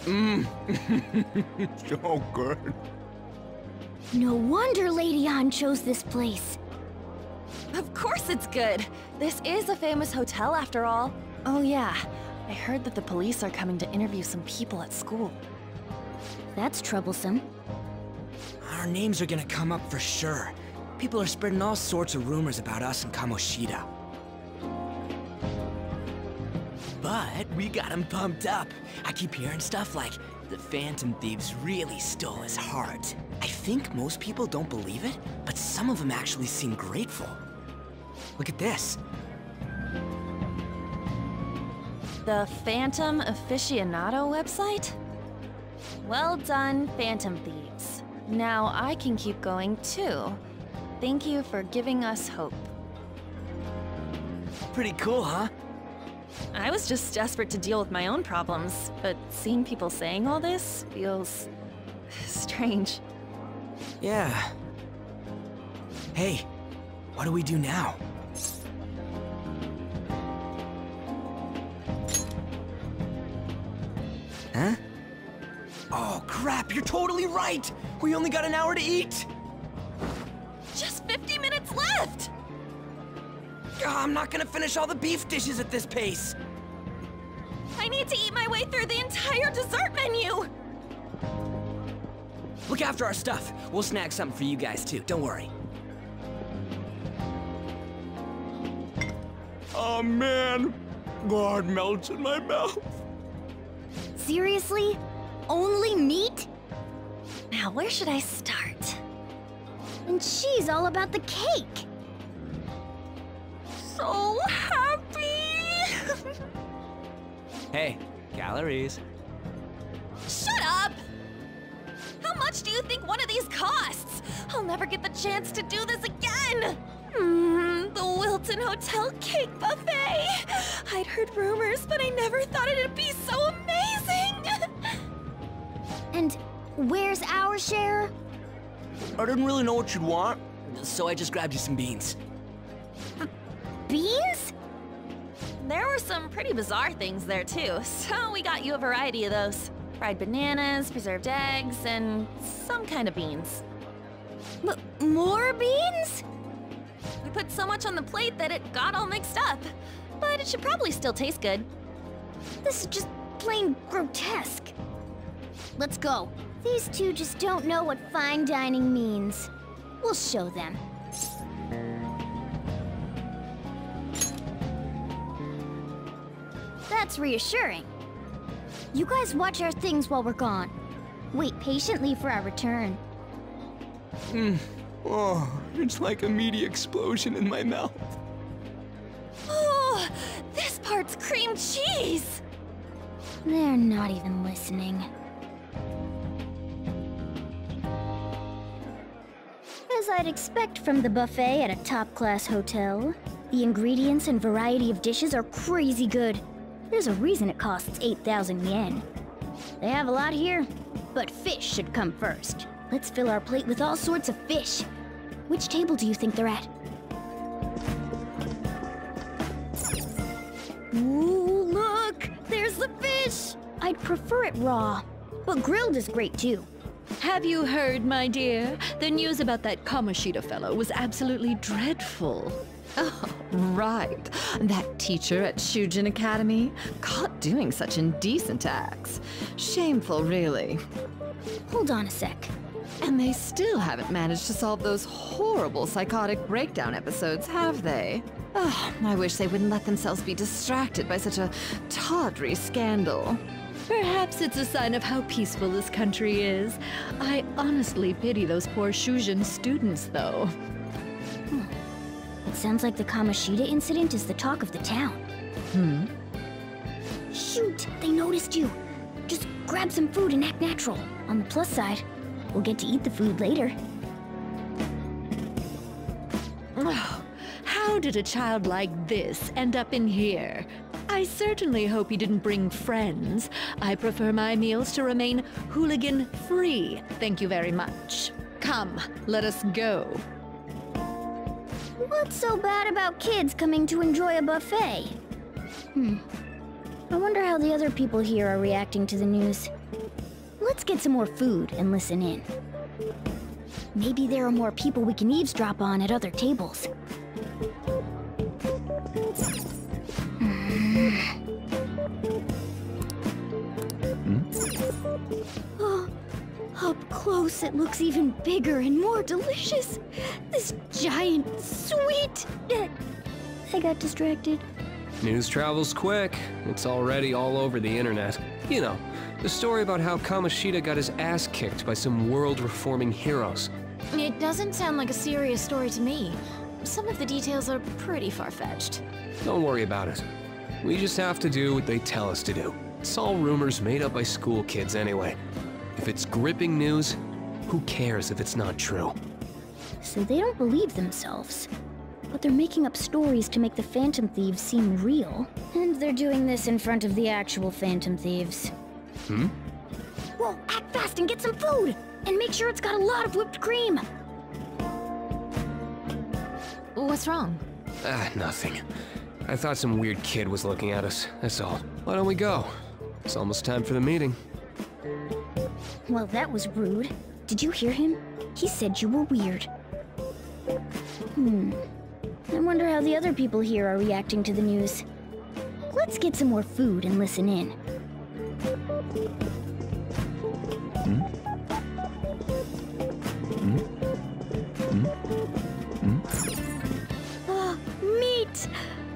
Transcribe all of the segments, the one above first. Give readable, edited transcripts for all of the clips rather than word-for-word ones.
So good. No wonder Lady An chose this place. Of course it's good. This is a famous hotel after all. Oh yeah, I heard that the police are coming to interview some people at school. That's troublesome. Our names are gonna come up for sure. People are spreading all sorts of rumors about us in Kamoshida. But we got him pumped up. I keep hearing stuff like, the Phantom Thieves really stole his heart. I think most people don't believe it, but some of them actually seem grateful. Look at this. The Phantom Aficionado website? Well done, Phantom Thieves. Now I can keep going too. Thank you for giving us hope. Pretty cool, huh? I was just desperate to deal with my own problems, but seeing people saying all this feels strange. Yeah. Hey, what do we do now? Huh? Oh crap, you're totally right! We only got an hour to eat! Just 50 minutes left! I'm not gonna finish all the beef dishes at this pace! I need to eat my way through the entire dessert menu! Look after our stuff. We'll snag something for you guys too, don't worry. Oh man, God melts in my mouth. Seriously? Only meat? Now, where should I start? And she's all about the cake. So happy! Hey, calories. Shut up! How much do you think one of these costs? I'll never get the chance to do this again! The Wilton Hotel Cake Buffet! I'd heard rumors, but I never thought it'd be so amazing! And where's our share? I didn't really know what you'd want, so I just grabbed you some beans. Beans? There were some pretty bizarre things there too, so we got you a variety of those. Fried bananas, preserved eggs, and some kind of beans. More beans? We put so much on the plate that it got all mixed up. But it should probably still taste good. This is just plain grotesque. Let's go. These two just don't know what fine dining means. We'll show them. That's reassuring. You guys watch our things while we're gone. Wait patiently for our return. Oh, it's like a meaty explosion in my mouth. Oh, this part's cream cheese! They're not even listening. As I'd expect from the buffet at a top-class hotel, the ingredients and variety of dishes are crazy good. There's a reason it costs 8,000 yen. They have a lot here, but fish should come first. Let's fill our plate with all sorts of fish. Which table do you think they're at? Ooh, look! There's the fish! I'd prefer it raw, but grilled is great too. Have you heard, my dear? The news about that Kamoshida fellow was absolutely dreadful. Oh, right. That teacher at Shujin Academy, caught doing such indecent acts. Shameful, really. Hold on a sec. And they still haven't managed to solve those horrible psychotic breakdown episodes, have they? Oh, I wish they wouldn't let themselves be distracted by such a tawdry scandal. Perhaps it's a sign of how peaceful this country is. I honestly pity those poor Shujin students, though. It sounds like the Kamoshida incident is the talk of the town. Shoot, they noticed you. Just grab some food and act natural. On the plus side, we'll get to eat the food later. Oh, how did a child like this end up in here? I certainly hope he didn't bring friends. I prefer my meals to remain hooligan-free. Thank you very much. Come, let us go. What's so bad about kids coming to enjoy a buffet? I wonder how the other people here are reacting to the news. Let's get some more food and listen in. Maybe there are more people we can eavesdrop on at other tables. Oh, up close it looks even bigger and more delicious. This giant sweet... I got distracted. News travels quick. It's already all over the internet. You know, the story about how Kamoshida got his ass kicked by some world-reforming heroes. It doesn't sound like a serious story to me. Some of the details are pretty far-fetched. Don't worry about it. We just have to do what they tell us to do. It's all rumors made up by school kids anyway. If it's gripping news, who cares if it's not true? So they don't believe themselves. But they're making up stories to make the Phantom Thieves seem real. And they're doing this in front of the actual Phantom Thieves. Whoa, act fast and get some food! And make sure it's got a lot of whipped cream! What's wrong? Nothing. I thought some weird kid was looking at us, that's all. Why don't we go? It's almost time for the meeting. Well, that was rude. Did you hear him? He said you were weird. I wonder how the other people here are reacting to the news. Let's get some more food and listen in. Meat!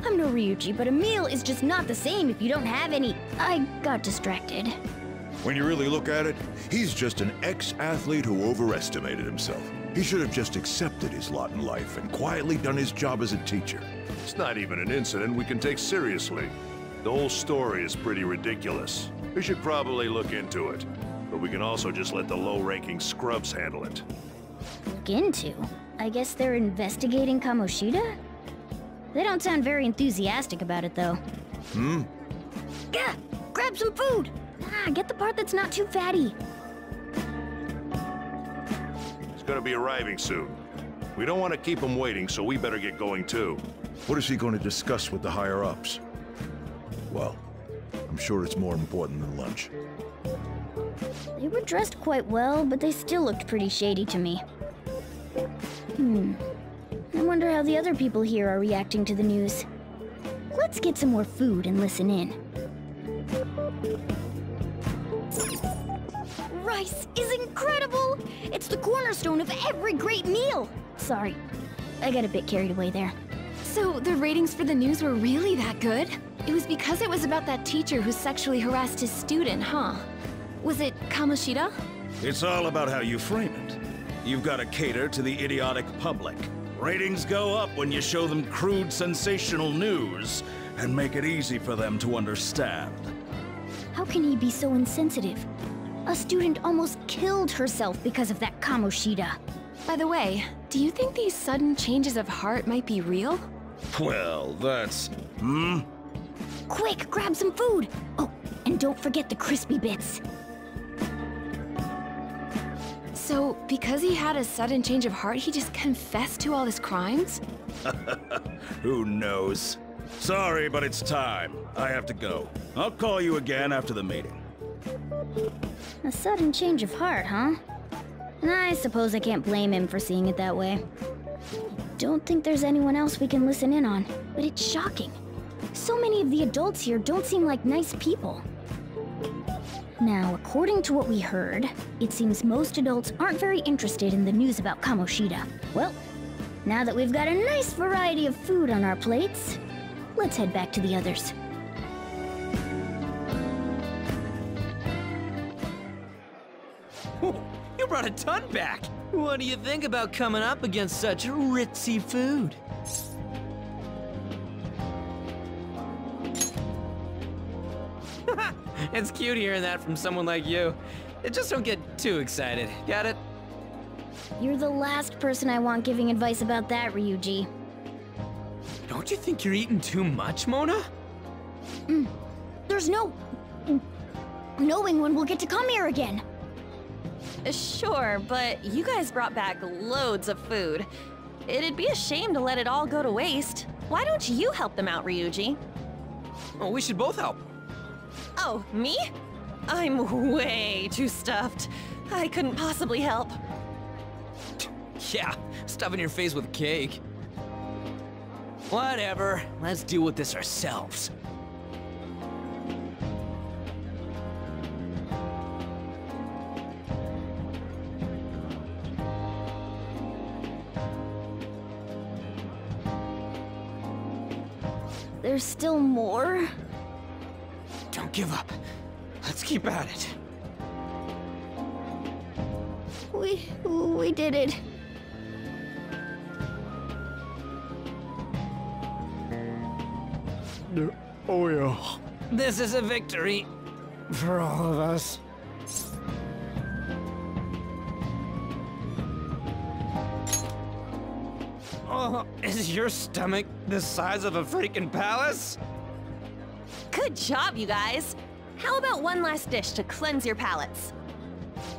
I'm no Ryuji, but a meal is just not the same if you don't have any. I got distracted. When you really look at it, he's just an ex-athlete who overestimated himself. He should have just accepted his lot in life and quietly done his job as a teacher. It's not even an incident we can take seriously. The whole story is pretty ridiculous. We should probably look into it. But we can also just let the low-ranking scrubs handle it. Look into? I guess they're investigating Kamoshida? They don't sound very enthusiastic about it, though. Gah! Grab some food! Get the part that's not too fatty. He's gonna be arriving soon. We don't want to keep him waiting, so we better get going too. What is he going to discuss with the higher-ups? Well, I'm sure it's more important than lunch. They were dressed quite well, but they still looked pretty shady to me. I wonder how the other people here are reacting to the news. Let's get some more food and listen in. Rice is incredible! It's the cornerstone of every great meal! Sorry, I got a bit carried away there. So the ratings for the news were really that good? It was because it was about that teacher who sexually harassed his student, huh? Was it Kamoshida? It's all about how you frame it. You've got to cater to the idiotic public. Ratings go up when you show them crude, sensational news and make it easy for them to understand. How can he be so insensitive? A student almost killed herself because of that Kamoshida. By the way, do you think these sudden changes of heart might be real? Well, that's... Quick, grab some food! Oh, and don't forget the crispy bits. So, because he had a sudden change of heart, he just confessed to all his crimes? Who knows? Sorry, but it's time. I have to go. I'll call you again after the meeting. A sudden change of heart, huh? I suppose I can't blame him for seeing it that way. Don't think there's anyone else we can listen in on, but it's shocking. So many of the adults here don't seem like nice people. Now, according to what we heard, it seems most adults aren't very interested in the news about Kamoshida. Well, now that we've got a nice variety of food on our plates, let's head back to the others. You brought a ton back! What do you think about coming up against such ritzy food? It's cute hearing that from someone like you. Just don't get too excited, got it? You're the last person I want giving advice about that, Ryuji. Don't you think you're eating too much, Mona? There's no... knowing when we'll get to come here again. Sure, but you guys brought back loads of food. It'd be a shame to let it all go to waste. Why don't you help them out, Ryuji? Oh, we should both help. Oh, me? I'm way too stuffed. I couldn't possibly help. Yeah, stuffing your face with cake. Whatever, let's deal with this ourselves. There's still more? Don't give up. Let's keep at it. We did it. Oh yeah. This is a victory for all of us. Oh, is your stomach the size of a freaking palace? Good job, you guys. How about one last dish to cleanse your palates?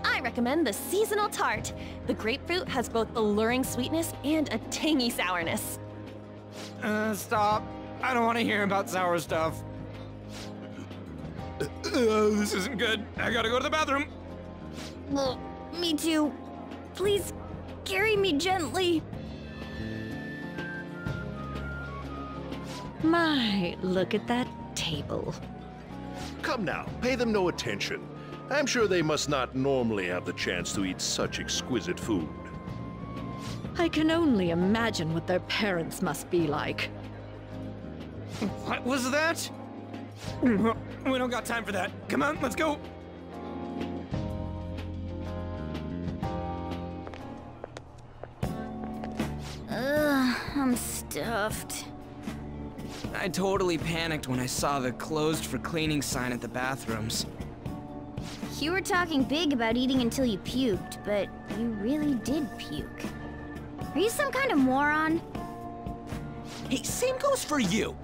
I recommend the seasonal tart. The grapefruit has both alluring sweetness and a tangy sourness. Stop. I don't want to hear about sour stuff. This isn't good. I gotta go to the bathroom. Well, me too. Please, carry me gently. My, look at that table. Come now, pay them no attention. I'm sure they must not normally have the chance to eat such exquisite food. I can only imagine what their parents must be like. What was that? We don't got time for that. Come on, let's go. I'm stuffed. I totally panicked when I saw the closed for cleaning sign at the bathrooms. You were talking big about eating until you puked, but you really did puke. Are you some kind of moron? Hey, same goes for you.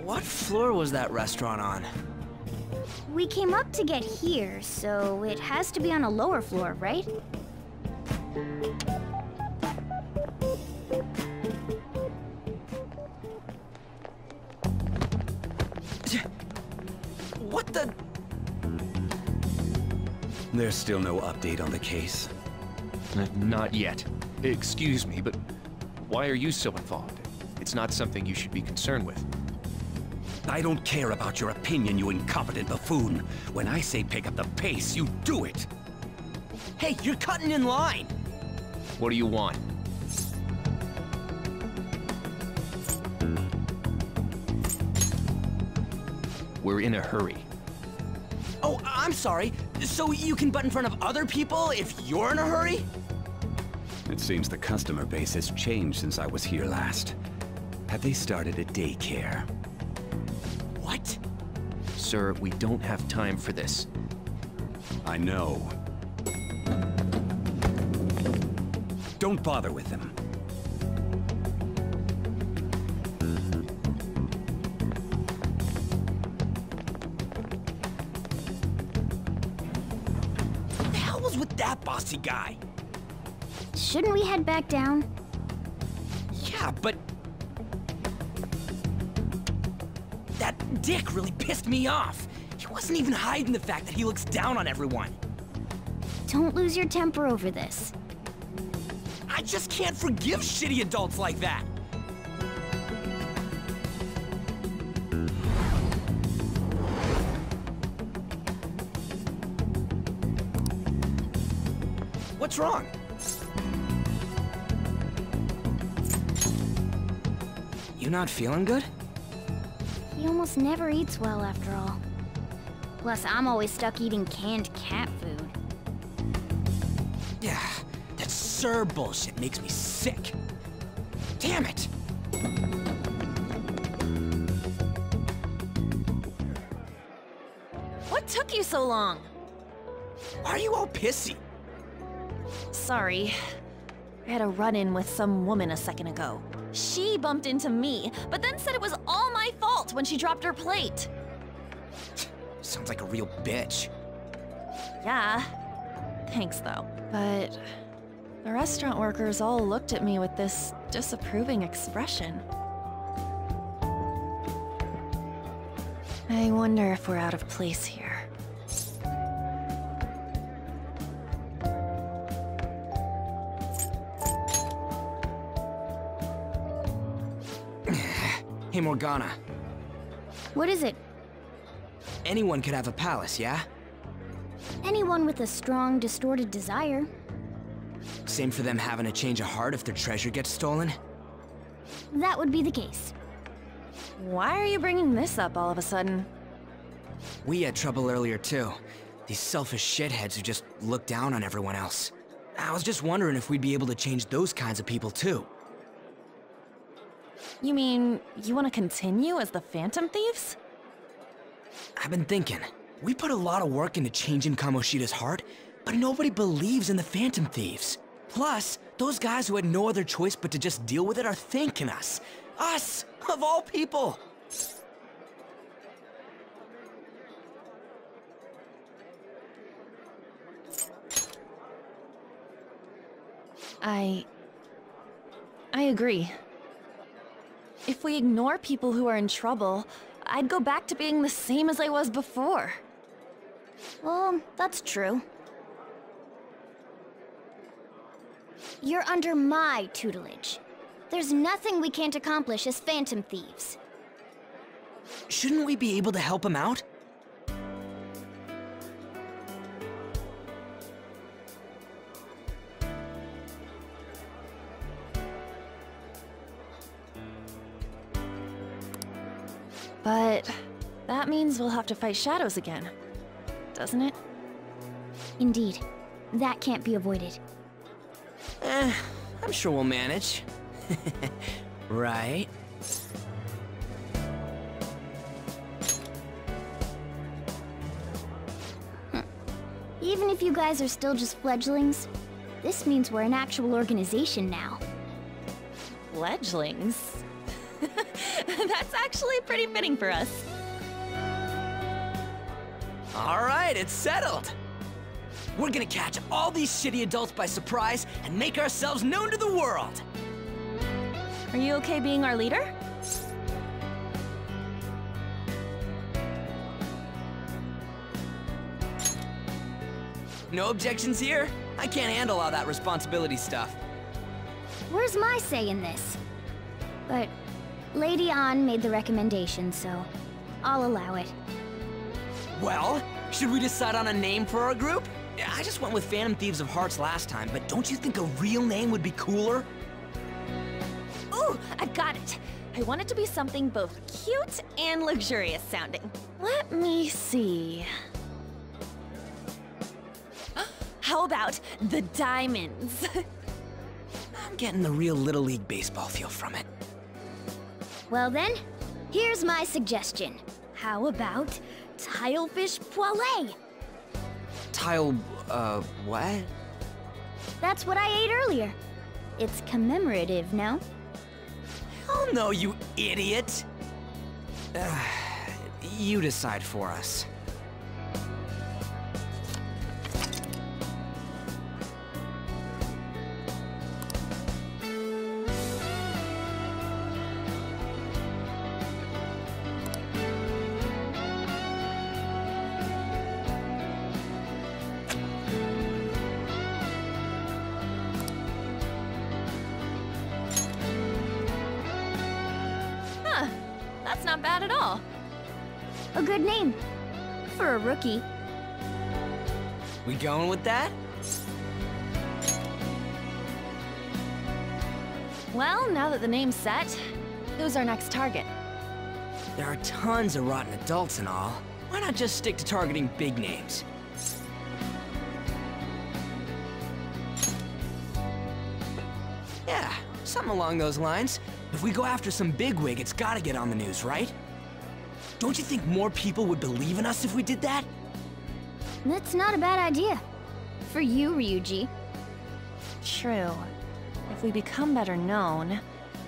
What floor was that restaurant on? We came up to get here, so it has to be on a lower floor, right? What the? There's still no update on the case. Not yet. Excuse me, but why are you so involved? It's not something you should be concerned with. I don't care about your opinion, you incompetent buffoon. When I say pick up the pace, you do it. Hey, you're cutting in line. What do you want? We're in a hurry. Oh, I'm sorry. So you can butt in front of other people if you're in a hurry? It seems the customer base has changed since I was here last. Have they started a daycare? What? Sir, we don't have time for this. I know. Don't bother with them. What the hell was with that bossy guy? Shouldn't we head back down? Yeah, but... that dick really pissed me off. He wasn't even hiding the fact that he looks down on everyone. Don't lose your temper over this. I just can't forgive shitty adults like that. What's wrong? You not feeling good? He almost never eats well after all. Plus, I'm always stuck eating canned cat food. Yeah, that Sir bullshit makes me sick. Damn it! What took you so long? Why are you all pissy? Sorry. I had a run-in with some woman a second ago. She bumped into me, but then said it was all my fault when she dropped her plate. Sounds like a real bitch. Yeah. Thanks, though. But the restaurant workers all looked at me with this disapproving expression. I I wonder if we're out of place here. Hey, Morgana. What is it? Anyone could have a palace, yeah? Anyone with a strong, distorted desire. Same for them having a change of heart if their treasure gets stolen? That would be the case. Why are you bringing this up all of a sudden? We had trouble earlier, too. These selfish shitheads who just look down on everyone else. I was just wondering if we'd be able to change those kinds of people, too. You mean, you want to continue as the Phantom Thieves? I've been thinking. We put a lot of work into changing Kamoshida's heart, but nobody believes in the Phantom Thieves. Plus, those guys who had no other choice but to just deal with it are thanking us. Us, of all people! I agree. If we ignore people who are in trouble, I'd go back to being the same as I was before. Well, that's true. You're under my tutelage. There's nothing we can't accomplish as Phantom Thieves. Shouldn't we be able to help him out? But that means we'll have to fight shadows again, doesn't it? Indeed. That can't be avoided. I'm sure we'll manage. Right? Even if you guys are still just fledglings, this means we're an actual organization now. Fledglings? That's actually pretty fitting for us. All right, it's settled. We're gonna catch all these shitty adults by surprise and make ourselves known to the world. Are you okay being our leader? No objections here? I can't handle all that responsibility stuff. Where's my say in this? But Lady An made the recommendation, so I'll allow it. Well, should we decide on a name for our group? I just went with Phantom Thieves of Hearts last time, but don't you think a real name would be cooler? Ooh, I've got it. I want it to be something both cute and luxurious sounding. Let me see. How about the Diamonds? I'm getting the real Little League Baseball feel from it. Well then, here's my suggestion. How about Tilefish Poêlée? What? That's what I ate earlier. It's commemorative, no? Oh no, you idiot! You decide for us. That's not bad at all. A good name. For a rookie. We going with that? Well, now that the name's set, who's our next target? There are tons of rotten adults and all. Why not just stick to targeting big names? Yeah, something along those lines. If we go after some bigwig, it's gotta get on the news, right? Don't you think more people would believe in us if we did that? That's not a bad idea. For you, Ryuji. True. If we become better known,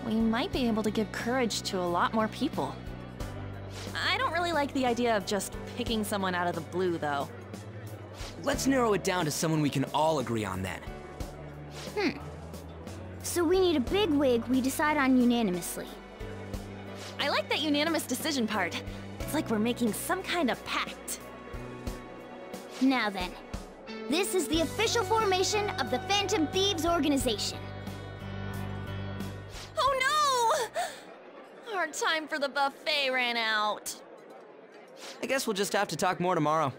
we might be able to give courage to a lot more people. I don't really like the idea of just picking someone out of the blue, though. Let's narrow it down to someone we can all agree on then. So we need a big wig we decide on unanimously. I like that unanimous decision part. It's like we're making some kind of pact. Now then, this is the official formation of the Phantom Thieves organization. Oh no! Our time for the buffet ran out. I guess we'll just have to talk more tomorrow.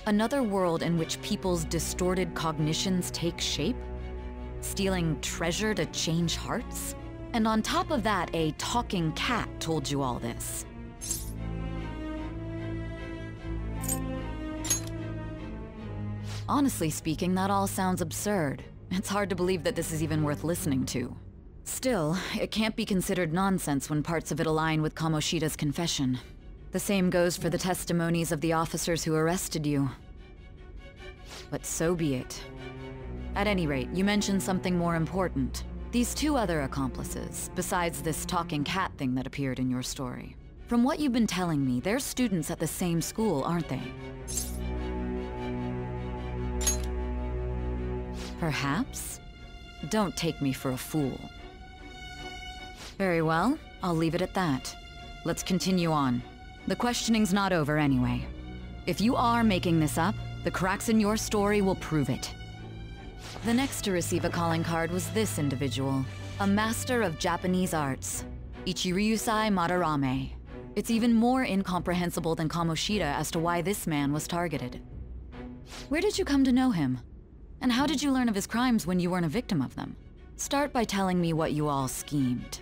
Another world in which people's distorted cognitions take shape? Stealing treasure to change hearts? And on top of that, a talking cat told you all this. Honestly speaking, that all sounds absurd. It's hard to believe that this is even worth listening to. Still, it can't be considered nonsense when parts of it align with Kamoshida's confession. The same goes for the testimonies of the officers who arrested you. But so be it. At any rate, you mentioned something more important. These two other accomplices, besides this talking cat thing that appeared in your story. From what you've been telling me, they're students at the same school, aren't they? Perhaps? Don't take me for a fool. Very well, I'll leave it at that. Let's continue on. The questioning's not over anyway. If you are making this up, the cracks in your story will prove it. The next to receive a calling card was this individual, a master of Japanese arts, Ichiryusai Madarame. It's even more incomprehensible than Kamoshida as to why this man was targeted. Where did you come to know him? And how did you learn of his crimes when you weren't a victim of them? Start by telling me what you all schemed.